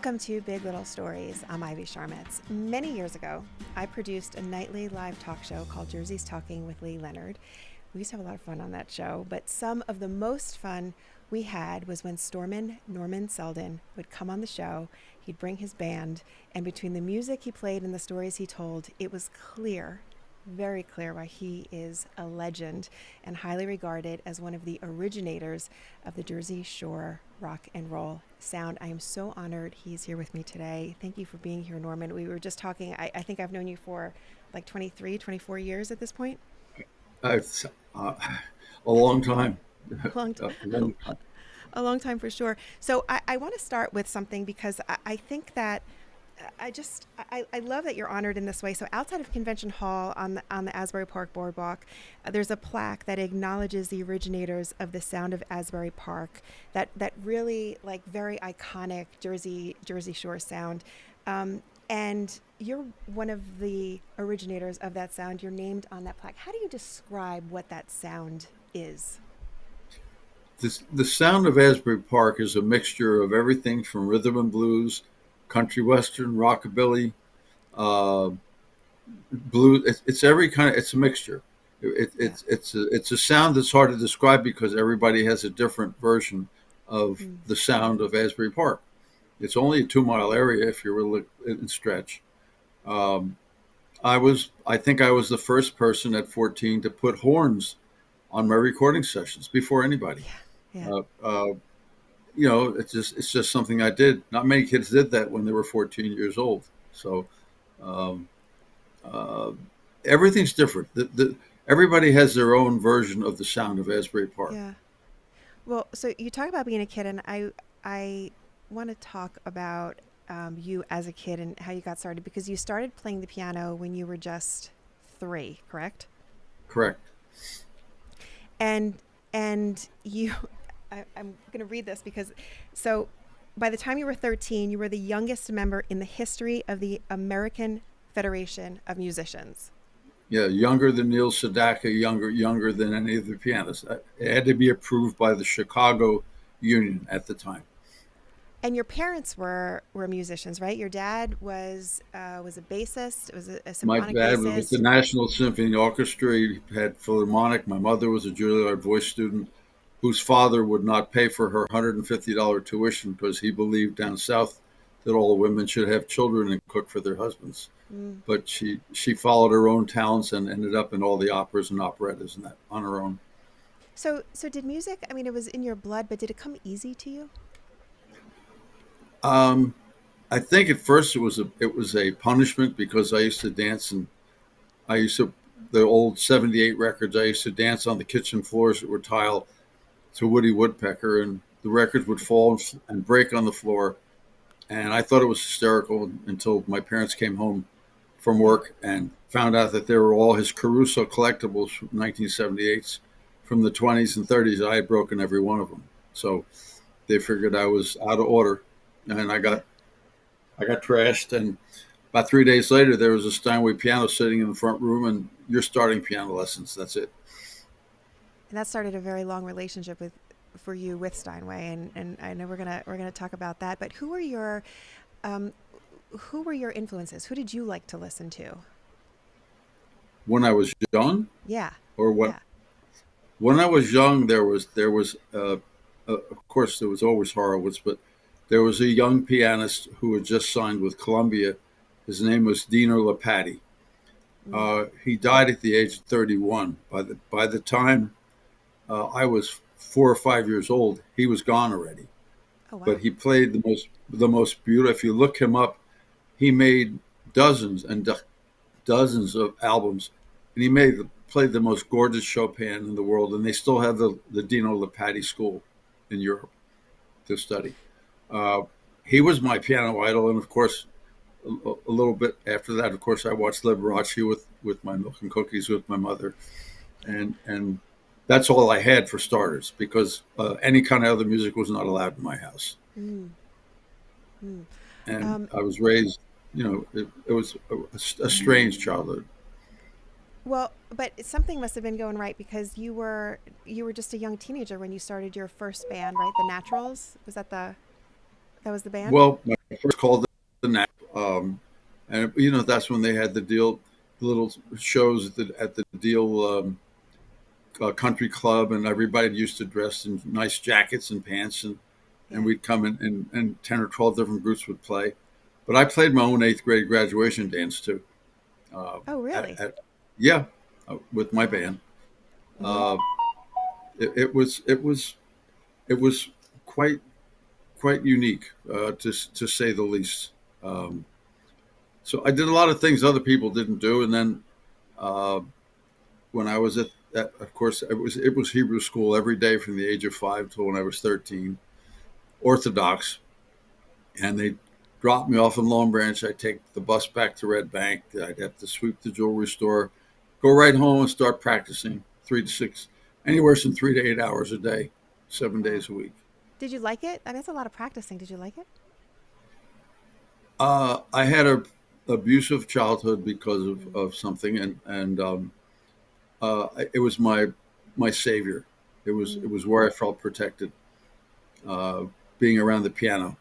Welcome to Big Little Stories. I'm Ivy Charmatz. Many years ago, I produced a nightly live talk show called Jersey's Talking with Lee Leonard. We used to have a lot of fun on that show, but some of the most fun we had was when Stormin Norman Seldin would come on the show. He'd bring his band, and between the music he played and the stories he told, it was clear, very clear, why he is a legend and highly regarded as one of the originators of the Jersey Shore rock and roll sound. I am so honored he's here with me today. Thank you for being here, Norman. We were just talking, I think I've known you for like 23, 24 years at this point. It's a long time. A long, A a, long time. a long time for sure. So I want to start with something because I think that I love that you're honored in this way. So outside of Convention Hall on the Asbury Park Boardwalk, there's a plaque that acknowledges the originators of the sound of Asbury Park. That really like very iconic Jersey Shore sound. And you're one of the originators of that sound. You're named on that plaque. How do you describe what that sound is? The sound of Asbury Park is a mixture of everything from rhythm and blues, country western, rockabilly, uh, blues. It's every kind of. It's a mixture. Yeah. It's a sound that's hard to describe because everybody has a different version of Mm. the sound of Asbury Park. It's only a 2 mile area if you really stretch. Um, I think I was the first person at 14 to put horns on my recording sessions before anybody. Yeah. Yeah. Uh, uh, it's just something I did. Not many kids did that when they were 14 years old. So um, uh, everything's different. Everybody has their own version of the sound of Asbury Park. Yeah. Well, so you talk about being a kid, and I want to talk about you as a kid and how you got started because you started playing the piano when you were just 3, correct? Correct. And you, I'm going to read this because so by the time you were 13, you were the youngest member in the history of the American Federation of Musicians. Yeah, younger than Neil Sedaka, younger than any of the pianists. It had to be approved by the Chicago Union at the time. And your parents were musicians, right? Your dad was a bassist, was a My symphonic dad was with the bassist. National Symphony Orchestra. He had Philharmonic. My mother was a Juilliard voice student whose father would not pay for her $150 tuition because he believed down south that all women should have children and cook for their husbands. Mm. But she followed her own talents and ended up in all the operas and operettas and that on her own. So did music? I mean, it was in your blood, but did it come easy to you? Um, I think at first it was a punishment because I used to dance and I used to the old '78 records. I used to dance on the kitchen floors that were tile to Woody Woodpecker, and the records would fall and break on the floor. And I thought it was hysterical until my parents came home from Yeah. work and found out that they were all his Caruso collectibles from 1978s from the 20s and 30s. I had broken every one of them. So they figured I was out of order, and Yeah. I got trashed. And about 3 days later, there was a Steinway piano sitting in the front room, and you're starting piano lessons. That's it. And that started a very long relationship with for you with Steinway, and I know we're gonna talk about that. But um, who were your influences? Who did you like to listen to? When I was young, Yeah. or what? Yeah. When I was young, of course, there was always Horowitz, but there was a young pianist who had just signed with Columbia. His name was Dino Lapati. Mm. He died at the age of 31. By the time I was 4 or 5 years old, he was gone already. Oh But wow. he played the most beautiful. If you look him up, he made dozens and dozens of albums, and played the most gorgeous Chopin in the world. And they still have the Dino Lapati School in Europe to study. Uh, he was my piano idol, and of course, a little bit after that, of course, I watched Liberace with my milk and cookies with my mother, and that's all I had for starters because any kind of other music was not allowed in my house, Mm. Mm. and Um, I was raised. It was a strange childhood. well, but something must have been going right because you were just a young teenager when you started your first band, right? The Naturals. Was that the band? Well, first called the Nap, and that's when they had the little shows at the deal country club, and everybody used to dress in nice jackets and pants, and Yeah. we'd come in, and 10 or 12 different groups would play. But I played my own eighth grade graduation dance too. Uh, Oh, really? yeah, with my Wow. band. Mm-hmm. Uh, it was quite unique, to say the least. Um, so I did a lot of things other people didn't do, and then uh, when I was of course, it was Hebrew school every day from the age of 5 till when I was 13, Orthodox, and they dropped me off in Long Branch. I'd take the bus back to Red Bank. I'd have to sweep the jewelry store, go right home and start practicing 3 to 6, anywhere from 3 to 8 hours a day, seven Wow. days a week. Did you like it? I mean, it's a lot of practicing. Did you like it? I had a abusive childhood because Mm. of something, and it was my savior. Mm. It was where I felt protected, uh, being around the piano.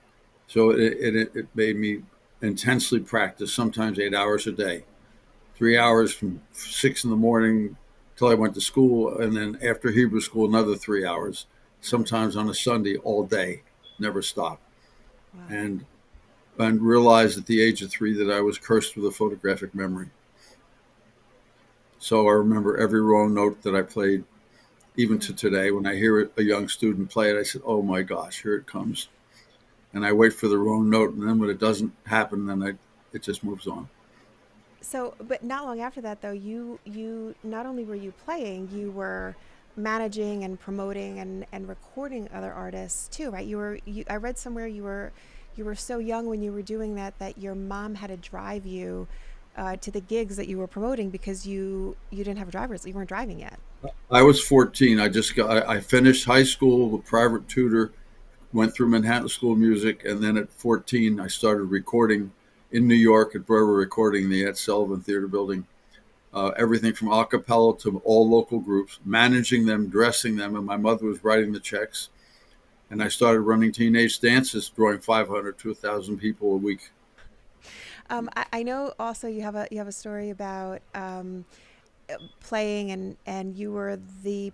So it made me intensely practice, sometimes 8 hours a day, 3 hours from 6 in the morning till I went to school, and then after Hebrew school, another 3 hours. Wow. Sometimes on a Sunday, all day, never stopped, Wow. and realized at the age of 3 that I was cursed with a photographic memory. So I remember every wrong note that I played, even Mm. to today. When I hear a young student play it, I said, "Oh my gosh, here it comes." And I wait for the wrong note, and then when it doesn't happen, it just moves on. So, but not long after that, though, you not only were you playing, you were managing and promoting and recording other artists too, right? I read somewhere you were so young when you were doing that your mom had to drive you to the gigs that you were promoting because you didn't have a driver's, you weren't driving yet. I was 14. I finished high school with a private tutor, went through Manhattan School of Music, and then at 14, I started recording in New York at Brewer Recording, the Ed Sullivan Theater Building. Everything from a cappella to all local groups, managing them, dressing them, and my mother was writing the checks. And I started running teenage dances, drawing 500 to 1,000 people a week. I know also you have a story about playing and you were the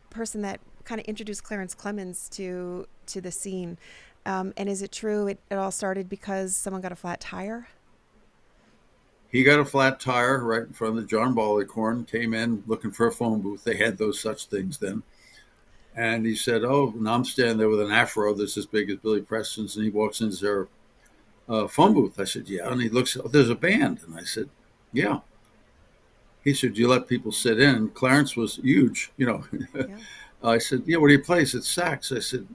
person that kind of introduced Clarence Clemens to the scene. And is it true it all started because someone got a flat tire? He got a flat tire right in front of the John Barleycorn, came in looking for a phone booth. They had those such things then. And he said, "Oh, and I'm standing there with an afro that's as big as Billy Preston's." And he walks into their phone booth. I said, "Yeah." And he looks, "Oh, there's a band." And I said, "Yeah." He said, "You let people sit in." And Clarence was huge. Yeah. I said, "Yeah, what do you play?" He said, "Sax." I said,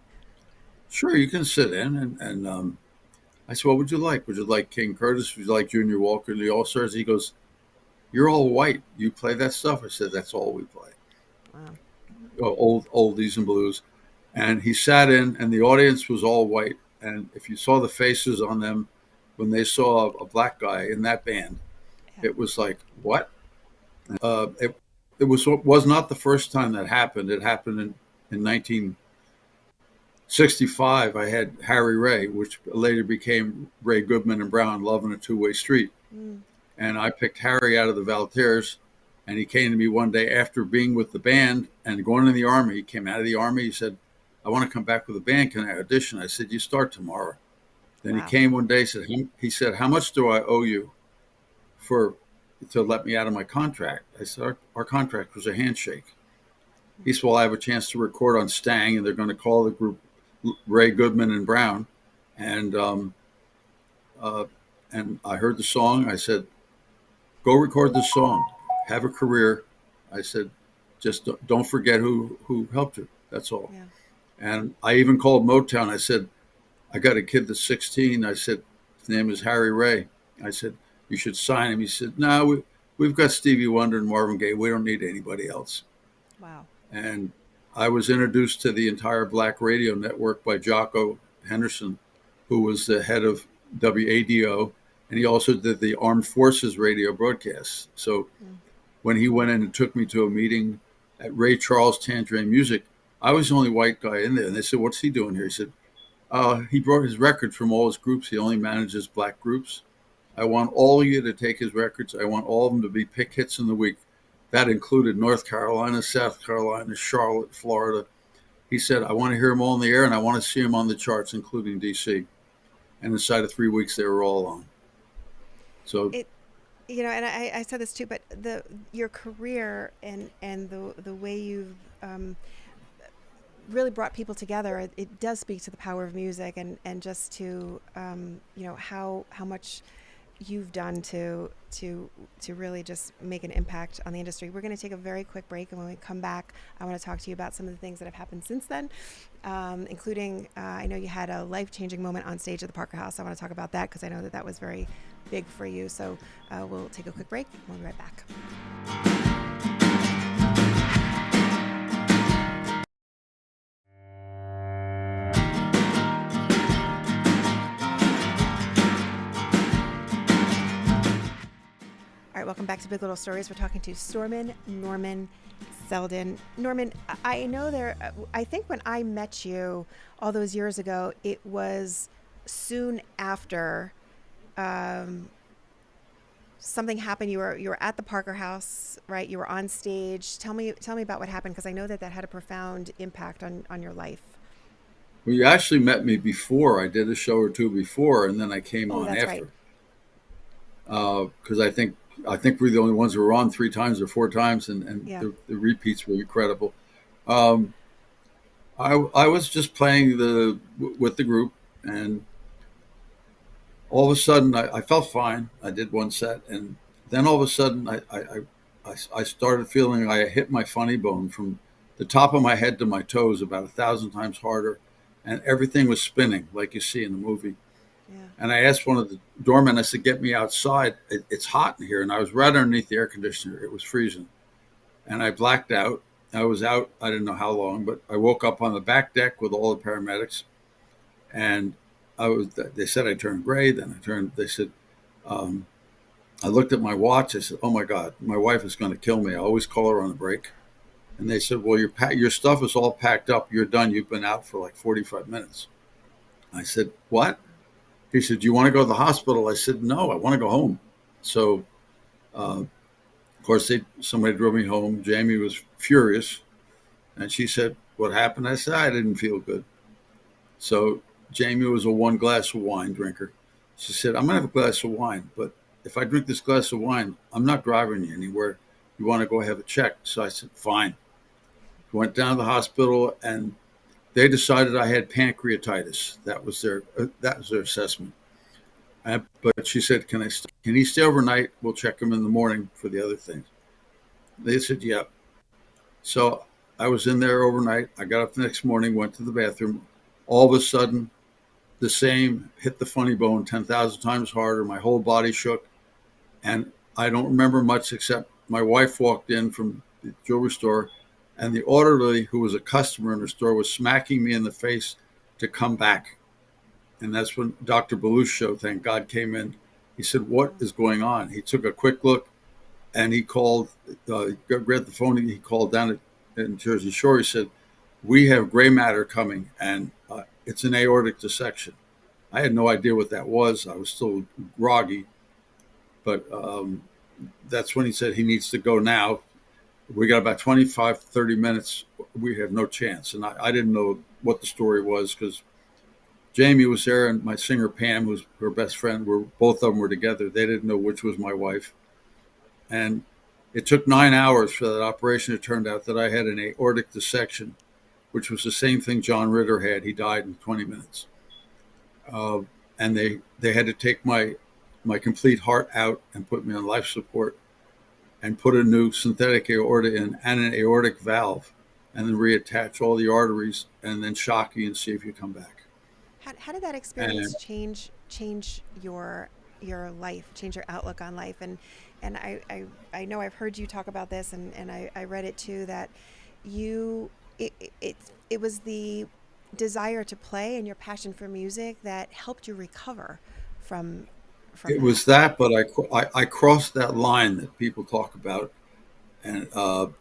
"Sure, you can sit in." And I said, "What would you like? Would you like King Curtis? Would you like Junior Walker, the All Stars?" He goes, "You're all white. You play that stuff?" I said, "That's all we play. Wow. Old oldies and blues." And he sat in, and the audience was all white. And if you saw the faces on them when they saw a black guy in that band, Yeah. it was like, "What?" It was not the first time that happened. It happened in 1965. I had Harry Ray, which later became Ray Goodman and Brown, Love in a Two-Way Street. Mm. And I picked Harry out of the Valtiers, and he came to me one day after being with the band and going in the Army. He came out of the Army. He said, "I want to come back with the band. Can I audition?" I said, "You start tomorrow." Then he Wow. came one day. He said, "How much do I owe you for to let me out of my contract?" I said, "Our contract was a handshake." He said, "Well, I have a chance to record on Stang, and they're going to call the group Ray Goodman and Brown." And uh, and I heard the song. I said, "Go record this song. Have a career." I said, "Just don't forget who helped you. That's all." Yeah. And I even called Motown. I said, "I got a kid that's 16." I said, "His name is Harry Ray." I said, "You should sign him." He said, "No, we've got Stevie Wonder and Marvin Gaye. We don't need anybody else." Wow. And I was introduced to the entire black radio network by Jocko Henderson, who was the head of WADO, and he also did the Armed Forces radio broadcasts. So Mm. when he went in and took me to a meeting at Ray Charles Tangerine Music, I was the only white guy in there. And they said, "What's he doing here?" He said, He brought his records from all his groups. He only manages black groups. I want all of you to take his records. I want all of them to be pick hits in the week. That included North Carolina, South Carolina, Charlotte, Florida. He said, I want to hear them all in the air and I want to see them on the charts, including DC. And inside of 3 weeks, they were all on. So It, and I said this too, but the your career and the way you've really brought people together, it does speak to the power of music and just to how much you've done to really just make an impact on the industry. We're going to take a very quick break, and when we come back, I want to talk to you about some of the things that have happened since then, including I know you had a life-changing moment on stage at the Parker House. I want to talk about that because I know that was very big for you. So we'll take a quick break. We'll be right back. All right, welcome back to Big Little Stories. We're talking to Stormin Norman Seldin. Norman, I know I think when I met you all those years ago, it was soon after something happened. You were at the Parker House, right? You were on stage. Tell me about what happened, because I know that had a profound impact on your life. well, you actually met me before. I did a show or two before, and then I came Oh, on that's right. after. Because I think we're the only ones who were on 3 times or 4 times, and Yeah. the repeats were incredible. Um, I was just playing with the group, and all of a sudden I felt fine. I did one set, and then all of a sudden I started feeling I hit my funny bone from the top of my head to my toes about 1,000 times harder, and everything was spinning like you see in the movie. Yeah. And I asked one of the doormen, I said, "Get me outside. It's hot in here." And I was right underneath the air conditioner. It was freezing, and I blacked out. I was out. I didn't know how long, but I woke up on the back deck with all the paramedics, and I was. They said I turned gray. Then I turned. They said, um, I looked at my watch. I said, "Oh my God, my wife is going to kill me." I always call her on a break. And they said, "Well, your stuff is all packed up. You're done. You've been out for like 45 minutes." I said, "What?" He said, "Do you want to go to the hospital?" I said, "No, I want to go home." So, of course, somebody drove me home. Jamie was furious, and she said, "What happened?" I said, "I didn't feel good." So Jamie was a one glass of wine drinker. She said, "I'm gonna have a glass of wine, but if I drink this glass of wine, I'm not driving you anywhere. You want to go have it checked?" So I said, "Fine." Went down to the hospital, and they decided I had pancreatitis. That was their assessment. But she said, Can he stay overnight? We'll check him in the morning for the other things." They said, "Yeah." So I was in there overnight. I got up the next morning, went to the bathroom. All of a sudden, the same hit the funny bone 10,000 times harder. My whole body shook. And I don't remember much except my wife walked in from the jewelry store, and the orderly, who was a customer in the store, was smacking me in the face to come back. And that's when Dr. Belushi, thank God, came in. He said, "What Wow. is going on?" He took a quick look, and he called, grabbed the phone, and he called down in Jersey Shore. He said, "We have gray matter coming, and it's an aortic dissection." I had no idea what that was. I was still groggy, but that's when he said he needs to go now. We got about 25, 30 minutes. We have no chance. And I didn't know what the story was because Jamie was there, and my singer Pam, who's her best friend, were both of them were together. They didn't know which was my wife, and it took 9 hours for that operation. It turned out that I had an aortic dissection, which was the same thing John Ritter had. He died in 20 minutes, uh, and they had to take my complete heart out and put me on life support and put a new synthetic aorta in and an aortic valve, and then reattach all the arteries and then shock you and see if you come back. How did that experience And change your life, change your outlook on life? And I know I've heard you talk about this, and I read it too, that you it was the desire to play and your passion for music that helped you recover from it that. was that, but I crossed that line that people talk about, and I'm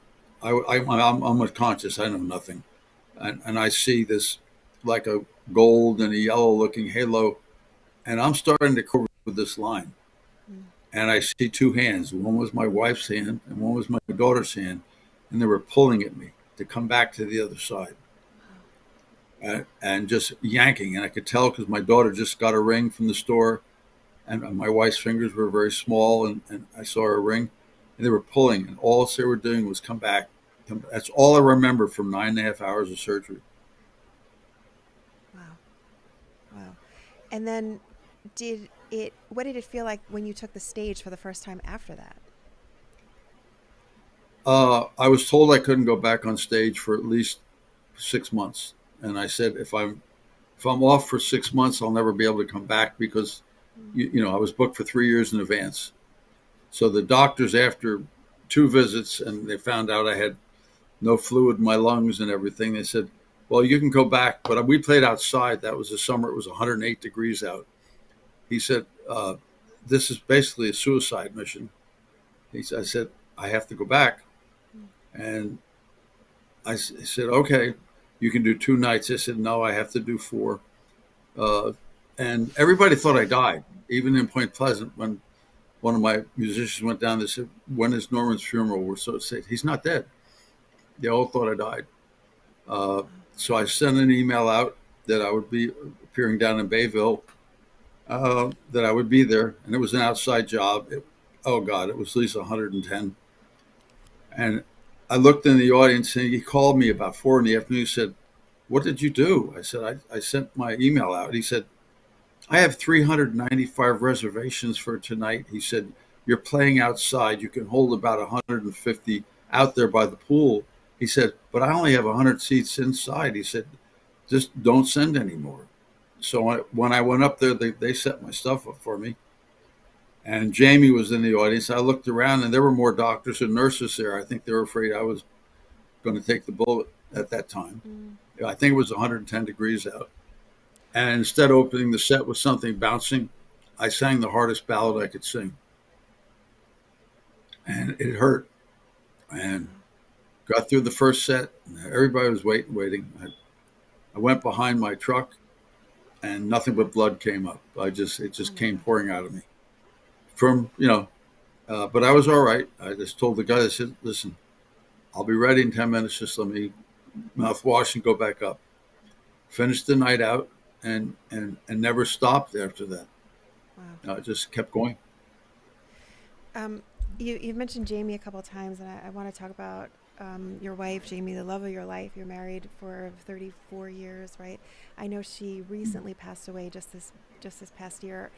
unconscious. I know nothing, and I see this like a gold and a yellow looking halo. And I'm starting to cover with this line. Mm. And I see two hands. One was my wife's hand and one was my daughter's hand. And they were pulling at me to come back to the other side. Wow. And just yanking. And I could tell because my daughter just got a ring from the store, and my wife's fingers were very small, and I saw her ring, and they were pulling, and all they were doing was come back. That's all I remember from 9.5 hours of surgery. Wow. Wow. And then what did it feel like when you took the stage for the first time after that? I was told I couldn't go back on stage for at least 6 months, and I said if I'm off for 6 months, I'll never be able to come back because Mm. I was booked for 3 years in advance. So the doctors, after two visits, and they found out I had no fluid in my lungs and everything. They said, "Well, you can go back," but we played outside. That was the summer; it was 108 degrees out. He said, "This is basically a suicide mission." I said, "I have to go back," Mm. and said, "Okay, you can do 2 nights." I said, "No, I have to do four." Uh, and everybody thought I died, even in Point Pleasant. When one of my musicians went down, they said, "When is Norman's funeral?" We're so sick. He's not dead. They all thought I died. Uh, Wow. so I sent an email out that I would be appearing down in Bayville, that I would be there, and it was an outside job. Oh God, it was at least 110. And I looked in the audience, and he called me about 4 in the afternoon. He said, "What did you do?" I said, "I sent my email out." He said, "I have 395 reservations for tonight." He said, "You're playing outside. You can hold about 150 out there by the pool." He said, "But I only have 100 seats inside." He said, "Just don't send anymore." So when I went up there, they set my stuff up for me. And Jamie was in the audience. I looked around, and there were more doctors and nurses there. I think they were afraid I was going to take the bullet at that time. Mm. I think it was 110 degrees out. And instead of opening the set with something bouncing, I sang the hardest ballad I could sing. And it hurt. And Wow. got through the first set. Everybody was waiting. I went behind my truck, and nothing but blood came up. It Oh just my came God. pouring out of me from, but I was all right. I just told the guy, I said, "Listen, I'll be ready in 10 minutes. Just let me mouthwash and go back up." Finished the night out, and never stopped after that. Wow. Just kept going. Um, you've mentioned Jamie a couple of times, and I want to talk about your wife, Jamie, the love of your life. You're married for 34 years, right? I know she recently passed away just this past year.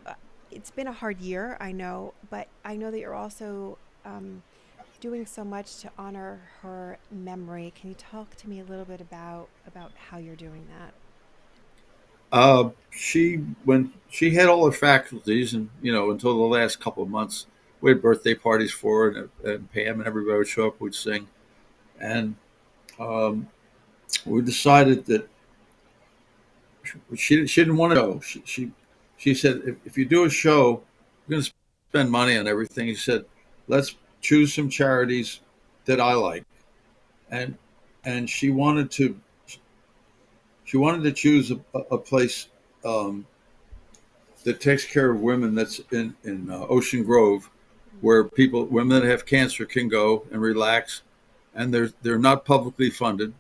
Uh, it's been a hard year, I know, but I know that you're also doing so much to honor her memory. Can you talk to me a little bit about how you're doing that? She when she had all her faculties, and until the last couple of months, we had birthday parties for her, and Pam and everybody would show up. We'd sing, and um, we decided that she didn't want to go. She said, if you do a show, you're going to spend money on everything. She said, let's choose some charities that I like, and and she wanted to choose a place, um, that takes care of women. That's in Ocean Grove, Mm. where women that have cancer can go and relax, and they're not publicly funded,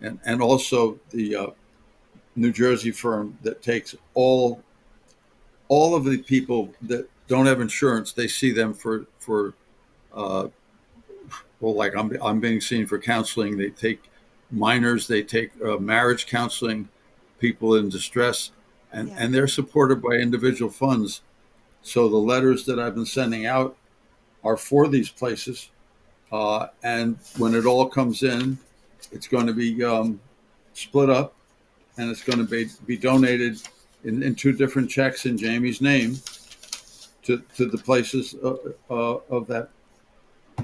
and also the New Jersey firm that takes all of the people that don't have insurance. They see them for uh, well, like I'm being seen for counseling. They take minors. They take marriage counseling, people in distress, and Yeah. and they're supported by individual funds. So the letters that I've been sending out are for these places, and when it all comes in, it's going to be split up, and it's going to be donated in two different checks in Jamie's name to the places of that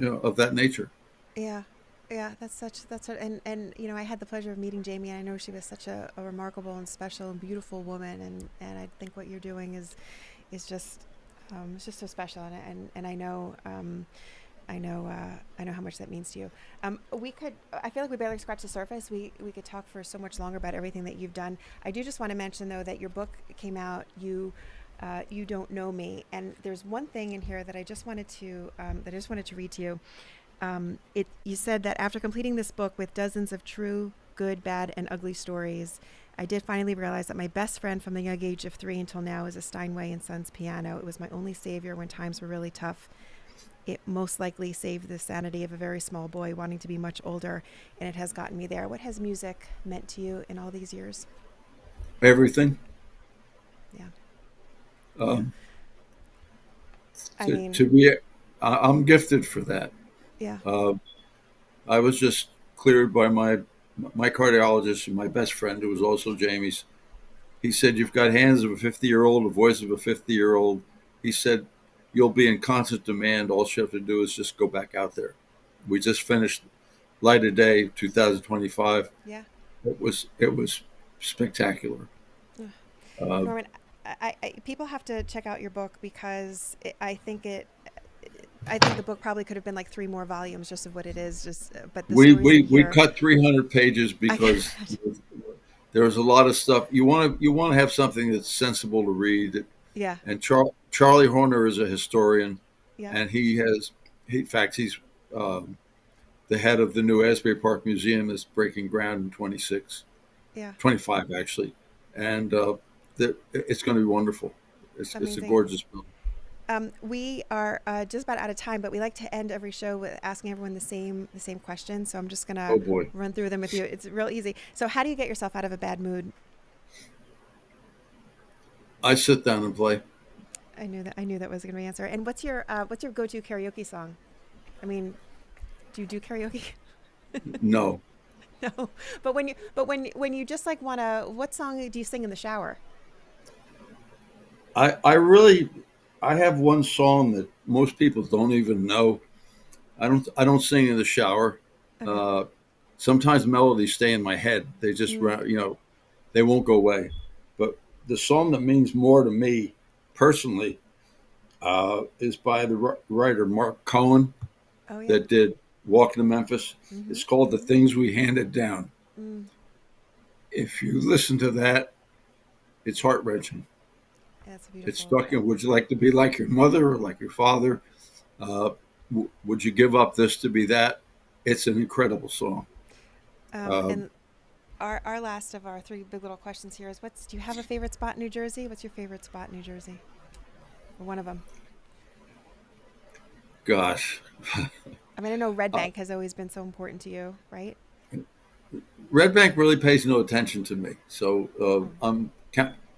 of that nature. Yeah. Yeah, and I had the pleasure of meeting Jamie, and I know she was such a remarkable and special and beautiful woman, and I think what you're doing is just it's just so special, and I know I know how much that means to you. We could. I feel like we barely scratched the surface. We could talk for so much longer about everything that you've done. I do just want to mention though that your book came out. You don't know me, and there's one thing in here that I just wanted to read to you. You said that after completing this book with dozens of true, good, bad, and ugly stories, I did finally realize that my best friend from the young age of 3 until now is a Steinway and Sons piano. It was my only savior when times were really tough. It most likely saved the sanity of a very small boy wanting to be much older, and it has gotten me there. What has music meant to you in all these years? Everything. Yeah. Um, I to, mean, to be, I'm gifted for that. yeah. Uh, I was just cleared by my cardiologist and my best friend, who was also Jamie's. He said, "You've got hands of a 50-year-old, a voice of a 50-year-old." He said, "You'll be in constant demand. All you have to do is just go back out there." We just finished Light of Day 2025. Yeah. It was spectacular. Ugh. Uh, Norman, people have to check out your book because I think the book probably could have been like 3 more volumes just of what it is. But the we, stories we in we here, cut 300 pages I can because imagine. there was a lot of stuff. You want to have something that's sensible to read. Yeah. And Charlie Horner is a historian, Yeah. and in fact, he's um, the head of the new Asbury Park Museum is breaking ground in 26, Yeah. 25 actually, and it's going to be wonderful. It's a Amazing. gorgeous building. We are just about out of time, but we like to end every show with asking everyone the same question. So I'm just gonna Oh boy, run through them with you. It's real easy. So how do you get yourself out of a bad mood? I sit down and play. I knew that was gonna be the answer. And what's your go-to karaoke song? I mean, do you do karaoke? No, No, but when you just like wanna, what song do you sing in the shower? I really I have one song that most people don't even know. I don't sing in the shower. Okay. Uh, Sometimes melodies stay in my head. They just Mm, they won't go away. But the song that means more to me personally is by the writer Mark Cohen oh yeah. that did Walking to Memphis. Mm-hmm. It's called The Things We Handed Down. Mm, If you listen to that, it's heart wrenching. that's It's beautiful. stuck in, would you like to be like your mother or like your father? Uh, would you give up this to be that? It's an incredible song. Uh, And our last of our three big little questions here is, do you have a favorite spot in New Jersey? What's your favorite spot in New Jersey? Or one of them? Gosh, I mean, I know Red uh, Bank has always been so important to you, right? Red Bank really pays no attention to me. So Oh,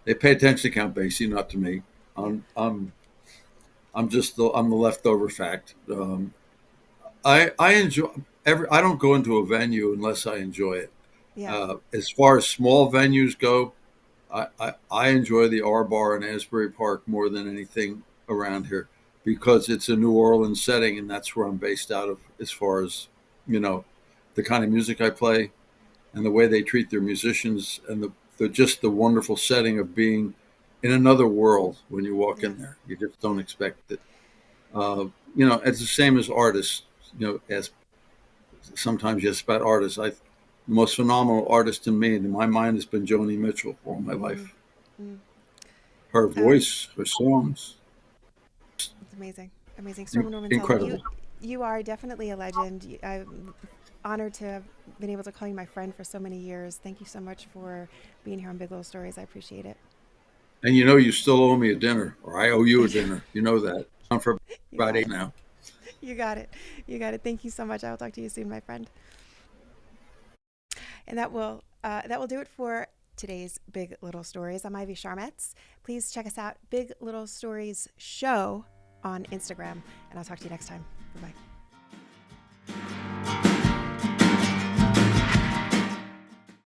they pay attention to Count Basie, not to me. yeah. I'm the leftover fact. I enjoy every. I don't go into a venue unless I enjoy it. Yeah. As far as small venues go, I enjoy the R Bar in Asbury Park more than anything around here because it's a New Orleans setting and that's where I'm based out of. As far as you know, the kind of music I play and the way they treat their musicians and the just the wonderful setting of being in another world when you walk Yeah. in there. You just don't Yeah. expect it. It's the same as artists. As sometimes just about artists. The most phenomenal artist to me, in my mind, has been Joni Mitchell all my Mm, life. mm. Her Um, voice, her songs, it's amazing. Amazing. Stormin Norman Seldin, incredible. you are definitely a legend. I'm honored to have been able to call you my friend for so many years. Thank you so much for being here on Big Little Stories. I appreciate it. And you still owe me a dinner, or I owe you a dinner. You know that. I'm for You about got eight it. now. You got it. You got it. Thank you so much. I will talk to you soon, my friend. And that will do it for today's Big Little Stories. I'm Ivy Charmatz. Please check us out, Big Little Stories Show on Instagram, and I'll talk to you next time. Bye bye.